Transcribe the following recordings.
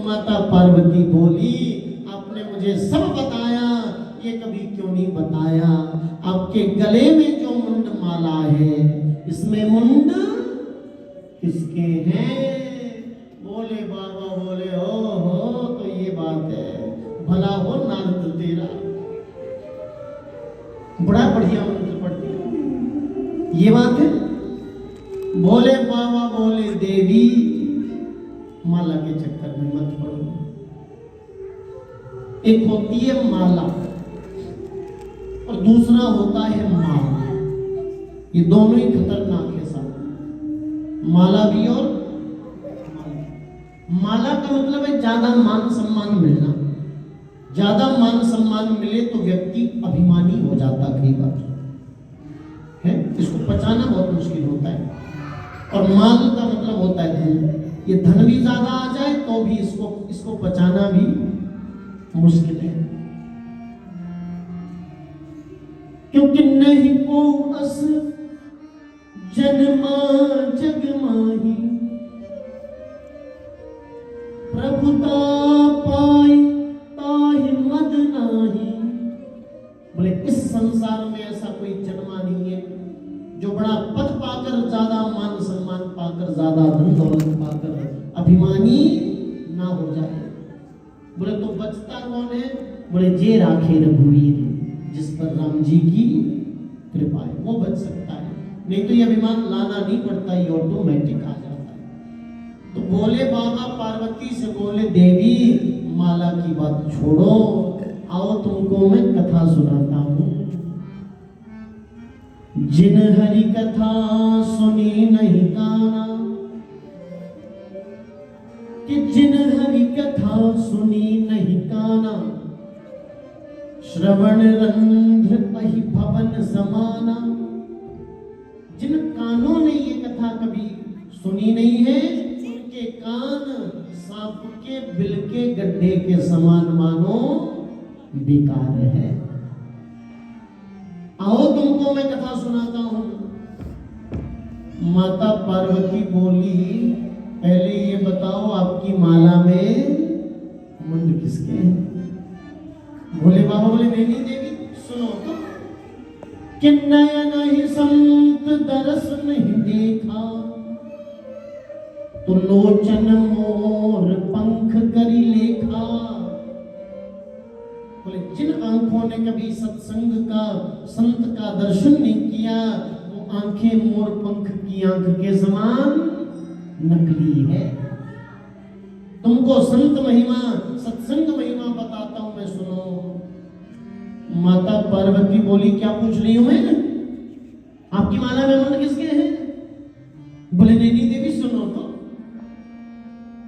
माता पार्वती बोली, आपने मुझे सब बताया, ये कभी क्यों नहीं बताया आपके गले में जो मुंड माला है, इसमें मुंड किसके हैं? बोले बाबा, बोले हो तो ये बात है, भला हो नारद तेरा, बड़ा बढ़िया मंत्र पढ़ती है, ये बात है। बोले बाबा, बोले देवी, माला के चक्कर में मत पड़ो। एक होती है माला और दूसरा होता है माला, ये दोनों ही खतरनाक है साहब, माला भी और माला का मतलब है ज्यादा मान सम्मान मिलना। ज्यादा मान सम्मान मिले तो व्यक्ति अभिमानी हो जाता कई बार है, इसको पचाना बहुत मुश्किल होता है। और माल का मतलब होता है धन, ये धन भी ज्यादा आ जाए तो भी इसको पचाना भी मुश्किल है। क्योंकि नहीं को अस जन्मा जग माही, प्रभुता पाई ताहि मद नाही। बोले इस संसार में ऐसा कोई जन्मा नहीं है जो बड़ा पद पाकर, ज्यादा मान सम्मान पाकर, ज्यादा धन दौलत पाकर अभिमानी ना हो जाए। बोले तो बचता कौन है? बोले जे राखे रघुवीर, जिस पर राम जी की कृपा है वो बच सकता है, नहीं तो ये अभिमान लाना नहीं पड़ता, ये ऑटोमेटिक आ जाता है। तो बोले बाबा पार्वती से, बोले देवी माला की बात छोड़ो, आओ तुमको मैं कथा सुनाता हूं। जिन हरि कथा सुनी नहीं काना, कि जिन हरि कथा सुनी नहीं काना, श्रवण रंध्र पहि भवन समाना। जिन कानों ने ये कथा कभी सुनी नहीं है, उनके कान सांप के बिल के गड्ढे के समान मानो बेकार है। आओ तुमको मैं कथा सुनाता हूं। माता पार्वती बोली, पहले ये बताओ आपकी माला में मुंड किसके हैं? बोले बाबा, बोले नैनी देवी सुनो तो, कि नयन ही संत दरस नहीं देखा, तो लोचन मोर पंख करी लेखा। बोले जिन आंखों ने कभी सत्संग का, संत का दर्शन नहीं किया, वो आंखें मोर पंख की आंख के समान नकली है। तुमको संत महिमा, सत्संग महिमा बताता हूं मैं, सुनो। माता पार्वती बोली, क्या पूछ रही हूं मैं? आपकी माला में मुंड किसके हैं? बोले नैनी देवी सुनो तो,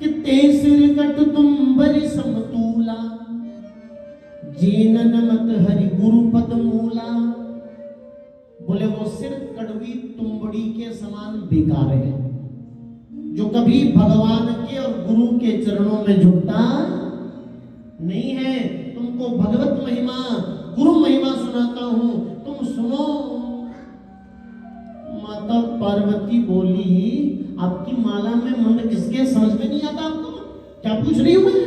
कि तेसिर कट तुम्बरि समतूला, जीनन मत हरि गुरु पद मूला। बोले वो सिर कड़वी तुंबड़ी के समान बेकार है, जो कभी भगवान के और गुरु के चरणों में झुकता नहीं है। तुमको भगवत महिमा, गुरु महिमा सुनाता हूं, तुम सुनो। माता पार्वती बोली, आपकी माला में मुंड किसके? समझ में नहीं आता आपको? क्या पूछ रही हूं मैं?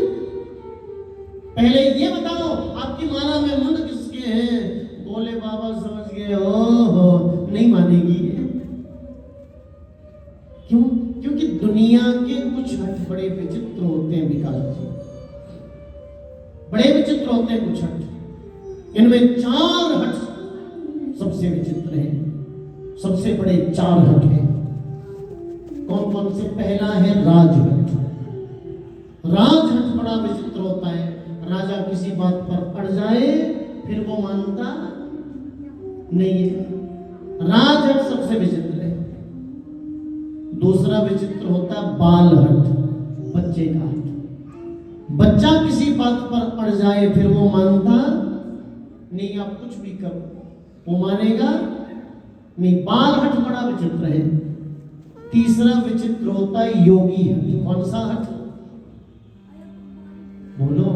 पहले ये बताओ आपकी माला में मुंड किसके हैं? बोले बाबा समझ गए हो, नहीं मानेगी। क्यों? क्योंकि दुनिया के कुछ हट बड़े विचित्र होते हैं विकास जी, बड़े विचित्र होते हैं कुछ हट। इनमें 4 हट सबसे विचित्र हैं, सबसे बड़े 4 हट हैं। कौन कौन से? पहला है राजहट। राजहट बड़ा विचित्र होता है। राजा किसी बात पर अड़ जाए फिर वो मानता नहीं है, राजहट सबसे विचित्र है। दूसरा विचित्र होता है बालहट, बच्चे का हट। बच्चा किसी बात पर अड़ जाए फिर वो मानता नहीं, आप कुछ भी करो वो मानेगा नहीं। बालहट बड़ा विचित्र है। तीसरा विचित्र होता है योगी हट। कौन सा हट? बोलो,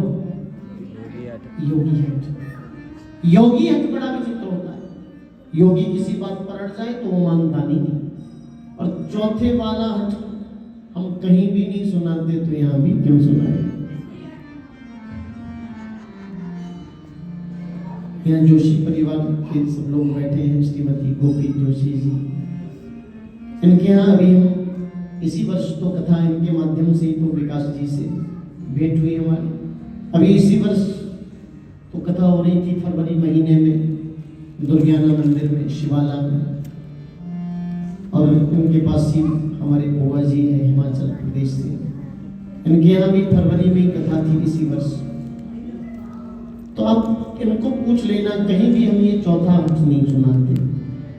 योगी हट। योगी हट बड़ा विचित्र होता है। योगी किसी बात पर अड़ जाए तो वो मानता नहीं। और चौथे वाला हट हम कहीं भी नहीं सुनाते, तो यहां भी क्यों सुनाए? यहाँ जोशी परिवार के सब लोग बैठे हैं, श्रीमती गोपी जोशी जी, इनके यहाँ अभी हम इसी वर्ष तो कथा इनके माध्यम से तो विकास जी से भेंट हुई हमारी। अभी इसी वर्ष तो कथा हो रही थी फरवरी महीने में दुर्गाना मंदिर में शिवाला में, और उनके पास ही हमारे बुआ जी हैं हिमाचल प्रदेश से, इनके यहाँ भी फरवरी में कथा थी इसी वर्ष। तो आप इनको पूछ लेना, कहीं भी हम ये चौथा अंश नहीं सुनाते,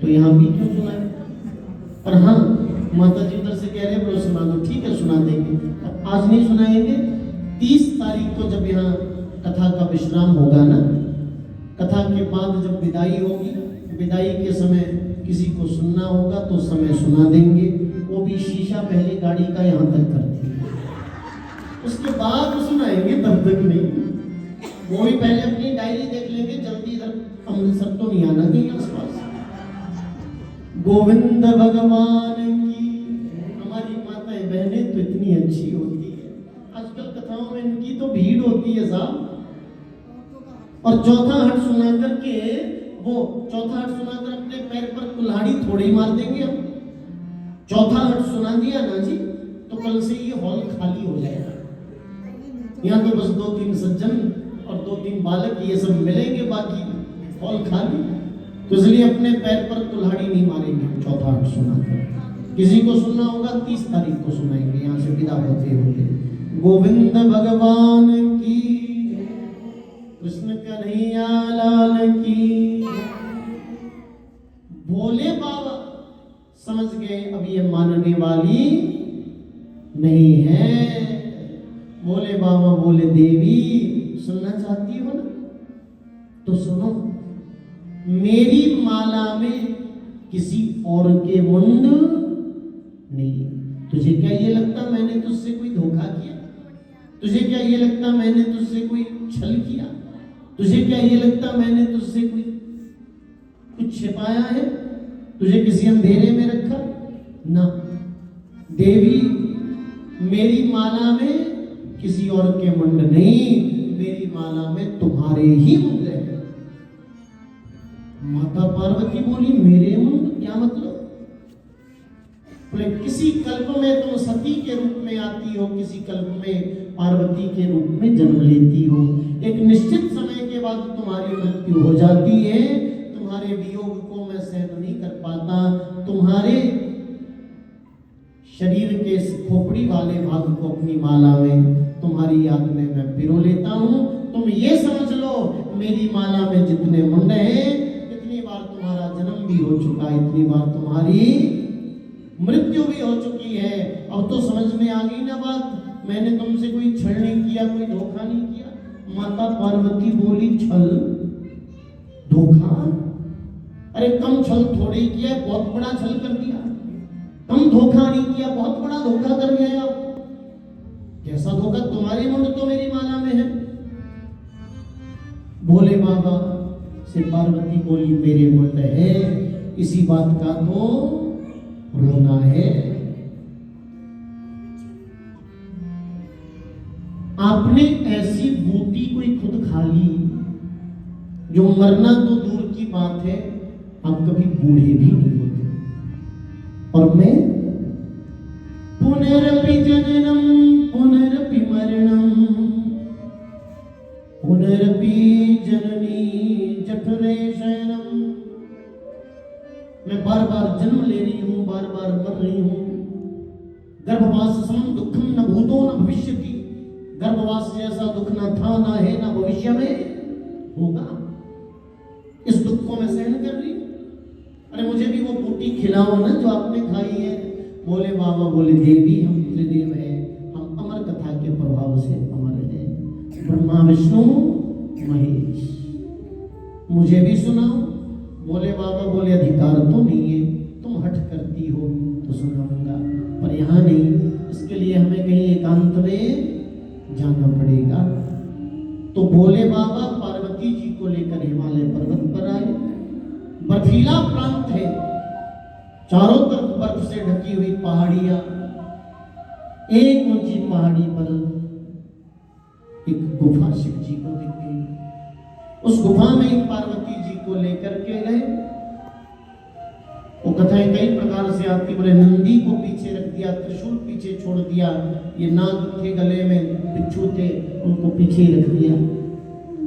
तो यहाँ भी क्यों सुनाए? पर हाँ, माता जी उधर से कह रहे हैं बोलो सुना दो, ठीक है सुना देंगे, पर आज नहीं सुनाएंगे। 30 तारीख को जब यहाँ कथा का विश्राम होगा ना, कथा के बाद जब विदाई होगी, विदाई के समय किसी को सुनना होगा तो समय सुना देंगे। वो भी शीशा पहले गाड़ी का यहाँ तक करती है, उसके बाद सुनाएंगे, तब तक नहीं। वो भी पहले अपनी डायरी देख लेंगे, जल्दी इधर अमृतसर तो नहीं आना कहीं आसपास। गोविंद भगवान की। हमारी माताएं बहनें तो इतनी अच्छी होती है, आजकल कथाओं में इनकी तो भीड़ होती है साहब। और चौथा हट सुना करके वो चौथा हट सुनाकर अपने पैर पर कुल्हाड़ी थोड़ी मार देंगे हम। चौथा हट सुना दिया ना जी तो कल से ये हॉल खाली हो जाएगा। यहाँ तो बस 2-3 सज्जन और 2-3 बालक ये सब मिलेंगे, बाकी हॉल खाली। तो इसलिए अपने पैर पर कुल्हाड़ी नहीं मारेंगे चौथा हट सुनाकर। किसी को सुनना होगा 30 तारीख को सुनाएंगे, यहाँ से विदा होते होते। गोविंद भगवान की, कृष्ण कन्हैया लाल की। भोले बाबा समझ गए अब ये मानने वाली नहीं है। भोले बाबा बोले देवी सुनना चाहती हो ना तो सुनो, मेरी माला में किसी और के मुंड नहीं। तुझे क्या ये लगता मैंने तुझसे कोई धोखा किया? तुझे क्या ये लगता मैंने तुझसे कोई छल किया? तुझे क्या ये लगता मैंने तुझसे कोई कुछ छिपाया है? तुझे किसी अंधेरे में रखा ना। देवी मेरी माला में किसी और के मुंड नहीं, मेरी माला में तुम्हारे ही मुंड है। माता पार्वती बोली मेरे मुंड क्या मतलब? बोले किसी कल्प में तुम सती के रूप में आती हो, किसी कल्प में पार्वती के रूप में जन्म लेती हो। एक निश्चित समय के बाद तुम्हारी मृत्यु हो जाती है। तुम्हारे वियोग को मैं सहन नहीं कर पाता। तुम्हारे शरीर के खोपड़ी वाले भाग को अपनी माला में तुम्हारी याद में मैं पिरो लेता हूँ। तुम ये समझ लो मेरी माला में जितने मुंड हैं, इतनी बार तुम्हारा जन्म भी हो चुका, इतनी बार तुम्हारी मृत्यु भी हो चुकी है। अब तो समझ में आ गई ना बात, मैंने तुमसे कोई छल नहीं किया, कोई धोखा नहीं किया। माता पार्वती बोली छल धोखा? अरे कम छल थोड़े किया, बहुत बड़ा छल कर दिया। कम धोखा नहीं किया, बहुत बड़ा धोखा कर गया आप। कैसा धोखा? तुम्हारी मुंड तो मेरी माला में है। भोले बाबा से पार्वती बोली मेरे मुंड है, इसी बात का तो रोना है। आपने ऐसी बूटी कोई खुद खा ली जो मरना तो दूर की बात है, आप कभी बूढ़े भी नहीं होते। और मैं पुनरपि जननम पुनरपि मरणम पुनरपि जननी जठरे शयनम। मैं बार बार जन्म ले रही हूं, बार बार मर रही हूं। गर्भवास समम दुखम न भूतो न भविष्यति। गर्भवास जैसा दुख ना था, ना है, ना भविष्य में होगा। इस दुख को मैं सहन कर रही हूं। अरे मुझे भी वो बूटी खिलाओ ना जो आपने खाई है। बोले बाबा बोले देवी हम त्रिदेव हैं, हम अमर कथा के प्रभाव से अमर हैं, ब्रह्मा विष्णु महेश। मुझे भी सुनाओ। बोले बाबा बोले अधिकार तो नहीं है, तुम हठ करती हो तो सुनाऊंगा, पर यहाँ नहीं। इसके लिए हमें कहीं एकांत में जाना पड़ेगा। तो भोले बाबा पार्वती जी को लेकर हिमालय पर्वत पर आए। बर्फीला प्रांत है, चारों तरफ बर्फ से ढकी हुई पहाड़ियां। एक ऊंची पहाड़ी पर एक गुफा शिव जी को दिख गई। उस गुफा में एक पार्वती को लेकर के गए। वो कथाएं कई प्रकार से आती, बोले नंदी को पीछे रख दिया, त्रिशूल पीछे छोड़ दिया, ये नाग थे गले में, बिच्छू थे उनको पीछे रख दिया।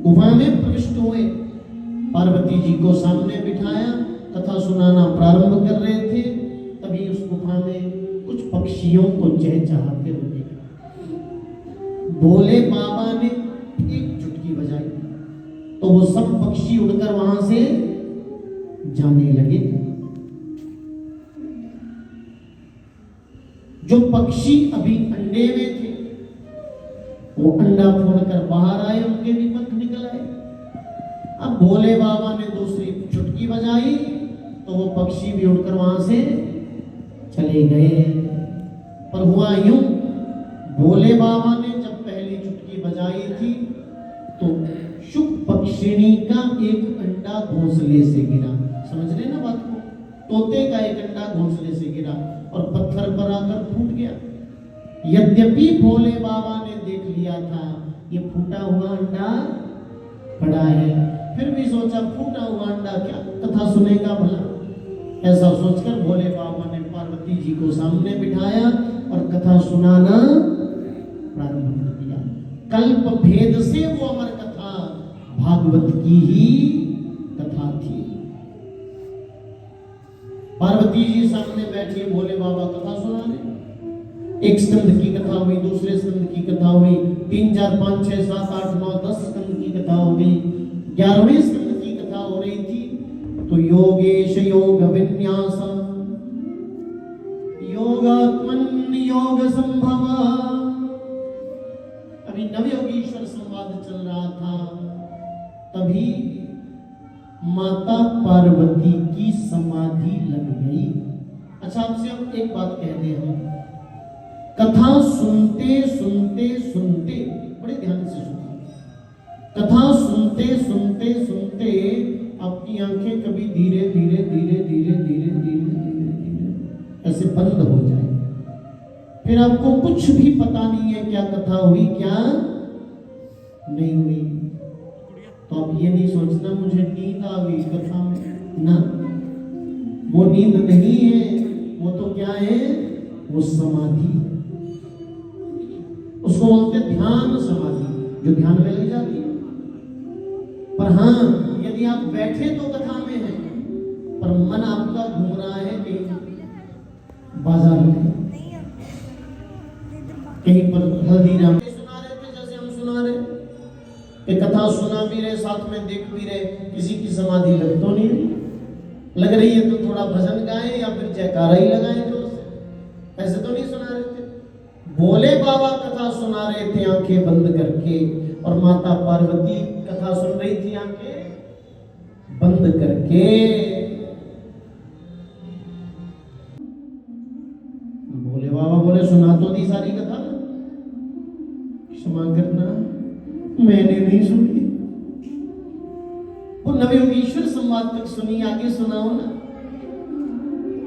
गुफा में प्रविष्ट हुए, पार्वती जी को सामने बिठाया, कथा सुनाना प्रारंभ कर रहे थे, तभी उस गुफा में कुछ पक्षियों को चहचहाते हुए देखा। भोले बाबा ने एक चुटकी बजाई तो वो सब पक्षी उड़कर वहां से जाने लगे। जो पक्षी अभी अंडे में थे वो अंडा फोड़कर बाहर आए, उनके भी पंख निकल आए। अब भोले बाबा ने दूसरी चुटकी बजाई तो वो पक्षी भी उड़कर वहां से चले गए। पर हुआ यूं, भोले बाबा ने जब पहली चुटकी बजाई थी तो शुक पक्षिणी का एक अंडा घोंसले से गिरा। समझ रहे ना बात को? तोते का एक अंडा घोंसले से गिरा और पत्थर पर आकर फूट गया। यद्यपि भोले बाबा ने देख लिया था ये फूटा हुआ अंडा पड़ा है, फिर भी सोचा फूटा हुआ अंडा क्या कथा सुनेगा भला। ऐसा सोचकर भोले बाबा ने पार्वती जी को सामने बिठाया और कथा सुनाना प्रारंभ कर दिया। कल्प भेद से वो अमर कथा भागवत की ही कथा थी। पार्वती जी सामने बैठी, भोले बाबा कथा सुना रहे। एक स्कंद की कथा हुई, दूसरे स्कंद की कथा हुई, 3 4 5 6 7 8 9 10 स्कंद की कथा हो गई। 11वें स्कंद की कथा हो रही थी तो योगेश योग विन्यास योगात्मन योग संभव, अभी नवयोगीश्वर संवाद चल रहा था। तभी माता पार्वती की समाधि लग गई। अच्छा, आपसे हम एक बात कह दें, हम कथा सुनते सुनते सुनते, बड़े ध्यान से सुनिए, कथा सुनते सुनते सुनते आपकी आंखें कभी धीरे धीरे धीरे धीरे धीरे धीरे धीरे धीरे ऐसे बंद हो जाए, फिर आपको कुछ भी पता नहीं है क्या कथा हुई क्या नहीं हुई। तो आप ये नहीं सोचना मुझे नींद आ गई कथा में, ना, वो नींद नहीं है, वो तो क्या है, वो समाधि, उसको बोलते ध्यान समाधि, जो ध्यान में लग जाती है। पर हाँ, यदि आप बैठे तो कथा में है, पर मन आपका घूम रहा है कहीं बाजार में, कहीं पर हल्दीराम सुना रहे थे, जैसे हम सुना रहे कि कथा सुना भी रहे, साथ में देख भी रहे, किसी की समाधि लग तो नहीं रही, लग रही है तो थोड़ा भजन गाएं या फिर जयकारा ही लगाएं जोर से, ऐसे तो नहीं सुना रहे थे। भोले बाबा कथा सुना रहे थे आंखें बंद करके, और माता पार्वती कथा सुन रही थी आंखें बंद करके। भोले बाबा बोले सुना तो दी सारी कथा, क्षमा करना मैंने नहीं सुनी, वो नवयोगीश्वर संवाद तक सुनी, आगे सुनाओ ना।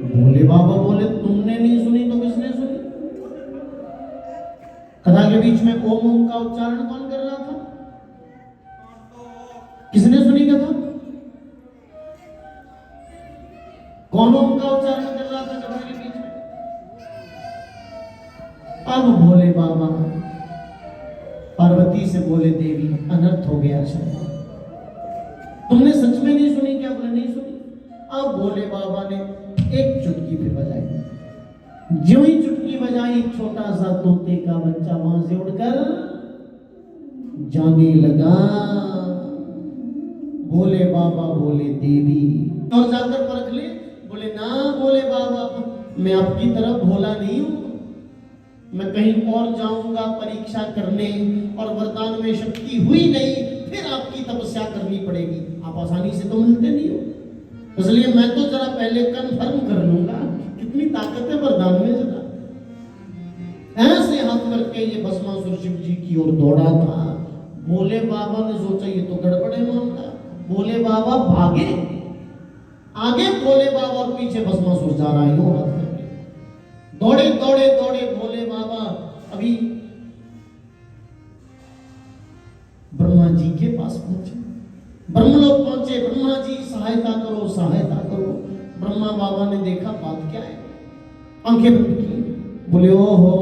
भोले बाबा बोले तुमने नहीं सुनी तो किसने सुनी? कथा के बीच में ओम ओम का उच्चारण कौन कर रहा था? किसने सुनी कथा? कौन ओम का उच्चारण कर रहा था कथा के बीच में? अब भोले बाबा पार्वती से बोले देवी अनर्थ हो गया शायद, तुमने सच में नहीं सुनी क्या? बोले नहीं सुनी। अब भोले बाबा ने एक चुटकी पे बजाई, जो ही चुटकी बजाई छोटा सा तोते का बच्चा वहां से उड़कर जाने लगा। भोले बाबा बोले देवी, और जाकर परख ले। बोले ना भोले बाबा, मैं आपकी तरह भोला नहीं हूं, मैं कहीं और जाऊंगा परीक्षा करने, और वरदान में शक्ति हुई नहीं, फिर आपकी तपस्या करनी पड़ेगी, आप आसानी से तो मिलते नहीं हो, इसलिए मैं तो जरा पहले कन्फर्म कर लूंगा कितनी ताकत है वरदान में। जरा ऐसे हाथ करके ये भस्मासुर शिव जी की ओर दौड़ा था। भोले बाबा ने सोचा ये तो गड़बड़ है मामला, भोले बाबा भागे, आगे भोले बाबा और पीछे भस्मासुर जा रहा है, हाथ करके दौड़े दौड़े दौड़े भोले बाबा अभी ब्रह्मा जी के पास पहुंचे। ब्रह्मलोक पहुंचे पहुंचे, ब्रह्मा जी सहायता करो सहायता करो। ब्रह्मा बाबा ने देखा बात क्या है, आंखें बंद की, बोले ओहो,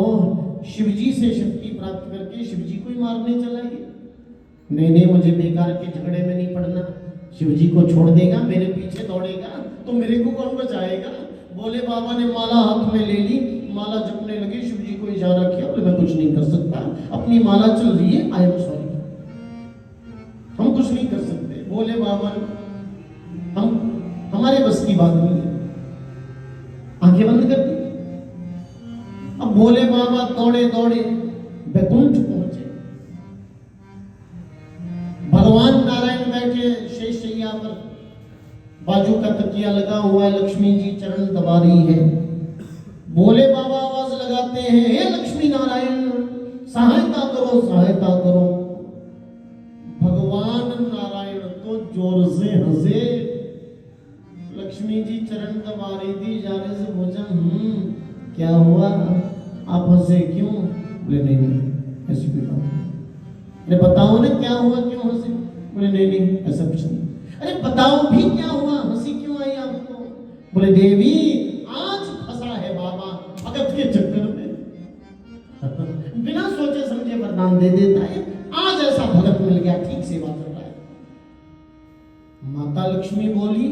शिव जी से शक्ति प्राप्त करके शिव जी को ही मारने चला ये। नहीं नहीं, मुझे बेकार के झगड़े में नहीं पड़ना, शिव जी को छोड़ देगा, मेरे पीछे दौड़ेगा तो मेरे को कौन बचाएगा। बोले बाबा ने माला हाथ में ले ली, माला जपने लगे, शिव जी को इशारा किया, बोले मैं कुछ नहीं कर सकता, अपनी माला चल रही है, आई एम सॉरी, हम कुछ नहीं कर सकते। बोले बाबा ने हमारे बस की बात नहीं है, आंखें बंद कर दी। अब बोले बाबा दौड़े दौड़े बैकुंठ पहुंचे, भगवान नारायण बैठे शेषशैया पर, बाजू का तकिया लगा हुआ है, लक्ष्मी जी चरण दबा रही है। बोले बाबा आवाज लगाते हैं, हे लक्ष्मी नारायण सहायता करो सहायता करो। भगवान नारायण तो जोर से हंसे, लक्ष्मी जी चरण दबा रही थी, जाने से पूछा क्या हुआ, आप हंसे क्यों? बोले नहीं नहीं ऐसी कोई बात नहीं। अरे बताओ ना क्या हुआ, क्यों हंसे? बोले नहीं नहीं ऐसा कुछ नहीं। अरे बताओ भी क्या हुआ, हंसी क्यों आई आपको? बोले देवी आज फंसा है बाबा भगत के चक्कर में, बिना सोचे समझे वरदान दे देता है, आज ऐसा भगत मिल गया, ठीक सेवा कर रहा है। माता लक्ष्मी बोली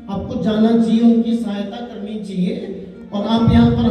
आपको जाना चाहिए, उनकी सहायता करनी चाहिए, और आप यहाँ पर